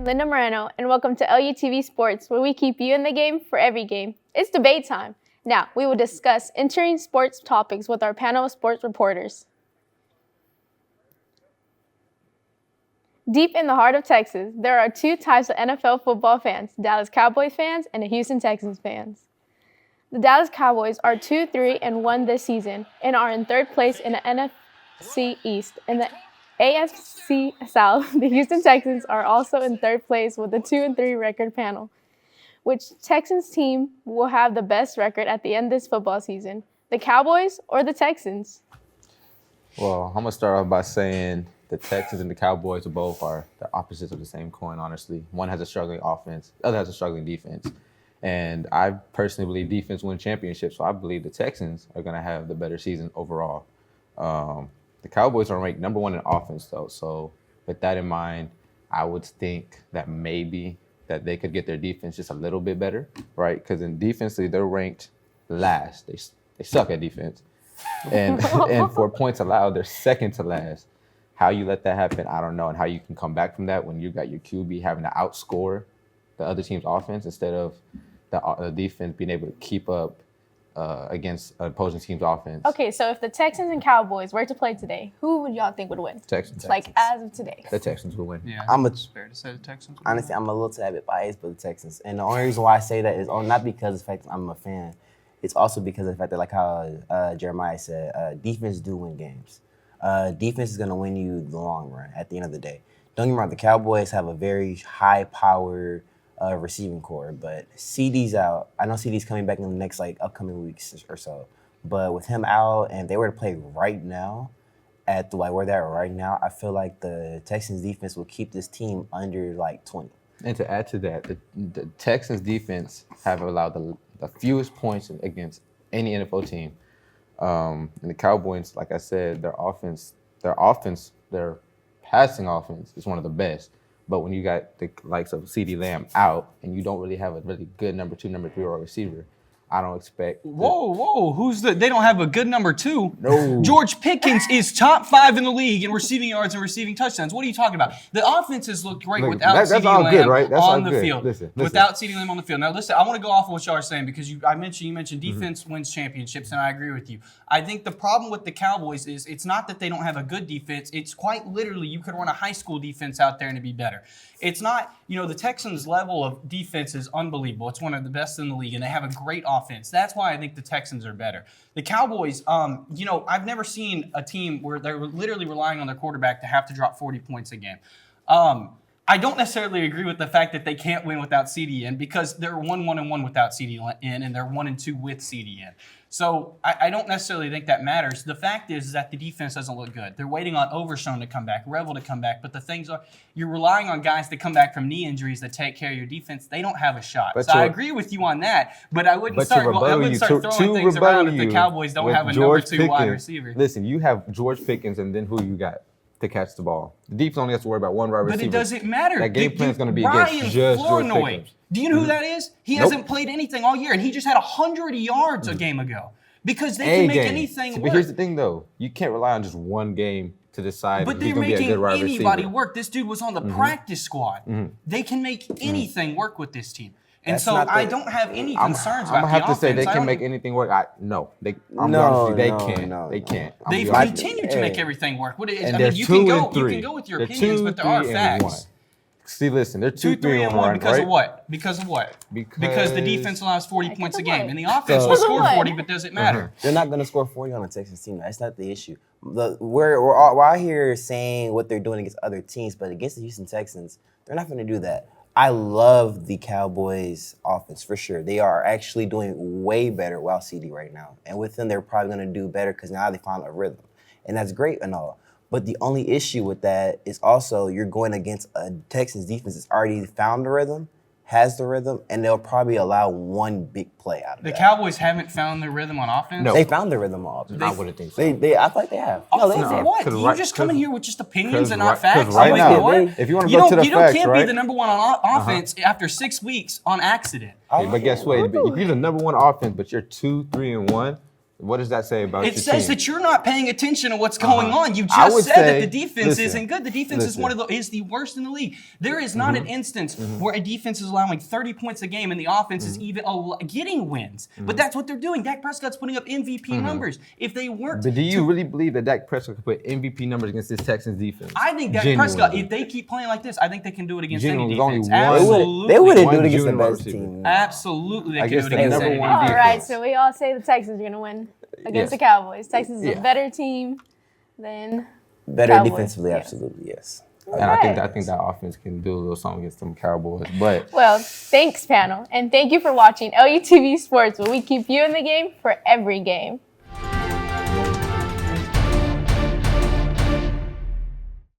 Linda Moreno, and welcome to LUTV Sports, where we keep you in the game for every game. It's debate time. Now, we will discuss entering sports topics with our panel of sports reporters. Deep in the heart of Texas, there are two types of NFL football fans, Dallas Cowboys fans and the Houston Texans fans. The Dallas Cowboys are 2-3-1 this season and are in third place in the NFC East. In the AFC South, the Houston Texans are also in third place with a 2-3 record panel. Which Texans team will have the best record at the end of this football season? The Cowboys or the Texans? Well, I'm going to start off by saying the Texans and the Cowboys are both the opposites of the same coin, honestly. One has a struggling offense, the other has a struggling defense. And I personally believe defense wins championships, so I believe the Texans are going to have the better season overall. The Cowboys are ranked number one in offense, though. So with that in mind, I would think that maybe that they could get their defense just a little bit better, right? Because in defensively, they're ranked last. They suck at defense. And for points allowed, they're second to last. How you let that happen, I don't know. And how you can come back from that when you got your QB having to outscore the other team's offense instead of the defense being able to keep up against opposing team's offense. Okay, so if the Texans and Cowboys were to play today, who would y'all think would win? Texans. Like, as of today. The Texans would win. Yeah, It's fair to say the Texans. honestly, I'm a little tad bit biased, but the Texans. And the only reason why I say that is not because of the fact that I'm a fan. It's also because of the fact that, like how Jeremiah said, defense do win games. Defense is going to win you the long run at the end of the day. Don't get me wrong, the Cowboys have a very high-powered receiving core, but CD's out. I know CD's coming back in the next upcoming weeks or so, but with him out and they were to play right now at where they're at right now, I feel like the Texans defense will keep this team under 20. And to add to that, the Texans defense have allowed the fewest points against any NFL team. And the Cowboys, like I said, their passing offense is one of the best. But when you got the likes of CeeDee Lamb out and you don't really have a really good number 2, number 3 or receiver, I don't expect. Whoa! They don't have a good number 2. No. George Pickens is top 5 in the league in receiving yards and receiving touchdowns. What are you talking about? The offenses look great without CeeDee Lamb on the field. Listen. Without CeeDee Lamb on the field. Now listen, I want to go off of what y'all are saying because you mentioned defense wins championships, and I agree with you. I think the problem with the Cowboys is it's not that they don't have a good defense. It's quite literally you could run a high school defense out there and it'd be better. It's not, the Texans' level of defense is unbelievable. It's one of the best in the league, and they have a great offense. That's why I think the Texans are better. The Cowboys, I've never seen a team where they're literally relying on their quarterback to have to drop 40 points a game. I don't necessarily agree with the fact that they can't win without CeeDee in because they're 1-1-1 without CeeDee in, and they're 1-2 with CeeDee in. So I don't necessarily think that matters. The fact is that the defense doesn't look good. They're waiting on Overshown to come back, Revel to come back, but the things are you're relying on guys to come back from knee injuries that take care of your defense. They don't have a shot. So I agree with you on that, but I wouldn't start throwing things around if the Cowboys don't have a number 2 wide receiver. Listen, you have George Pickens, and then who you got to catch the ball? The defense only has to worry about one wide receiver. But it doesn't matter. That game plan is going to be against just George Pickens. Do you know who that is? He hasn't played anything all year, and he just had 100 yards a game ago. Because they can make anything work. But here's the thing, though. You can't rely on just one game to decide but who's going to be a good wide receiver. But they're making anybody work. This dude was on the practice squad. They can make anything work with this team. And I don't have any concerns about the offense. I'm going to have to say they can make anything work. No. They can't. They can't. They've continued to make everything work. You can go with your opinions, but there are facts. See, listen, they're 2-3-1 because of what? Because the defense allows 40 points a game, and the offense will score 40, but does it matter? They're not going to score 40 on a Texans team. That's not the issue. We're all here saying what they're doing against other teams, but against the Houston Texans, they're not going to do that. I love the Cowboys' offense for sure. They are actually doing way better without CD right now, and with them, they're probably going to do better because now they found a rhythm, and that's great and all. But the only issue with that is also you're going against a Texans defense that's already found the rhythm, has the rhythm, and they'll probably allow one big play out of that. The Cowboys haven't found their rhythm on offense? No. They found their rhythm on offense. I wouldn't think so. I feel like they have. What? You just come in here with just opinions and not facts? Right now, if you want to go to the facts, you can't be the number 1 on offense after 6 weeks on accident. But guess what? If you're the number 1 offense, but you're 2-3-1, What does that say about your It says team? that you're not paying attention to what's going on. You I just would said say- that the defense listen, isn't good. The defense is is the worst in the league. There is not an instance where a defense is allowing 30 points a game and the offense is even getting wins. But that's what they're doing. Dak Prescott's putting up MVP numbers. If they weren't, But do you really believe that Dak Prescott could put MVP numbers against this Texans defense? I think Dak Prescott, if they keep playing like this, I think they can do it against any Genuinely, defense. only one- Absolutely. They wouldn't do One it against the junior best receiver. team. Absolutely, they I can guess do it the against number any one defense. All right, defense. so we all say the Texans are going to win against Yes. the Cowboys. Texans is Yeah. a better team than Better Cowboys, defensively, yes. absolutely, yes. And I think Alright. that offense can do a little something against them Cowboys. But Well, thanks, panel. And thank you for watching LUTV Sports, where we keep you in the game for every game.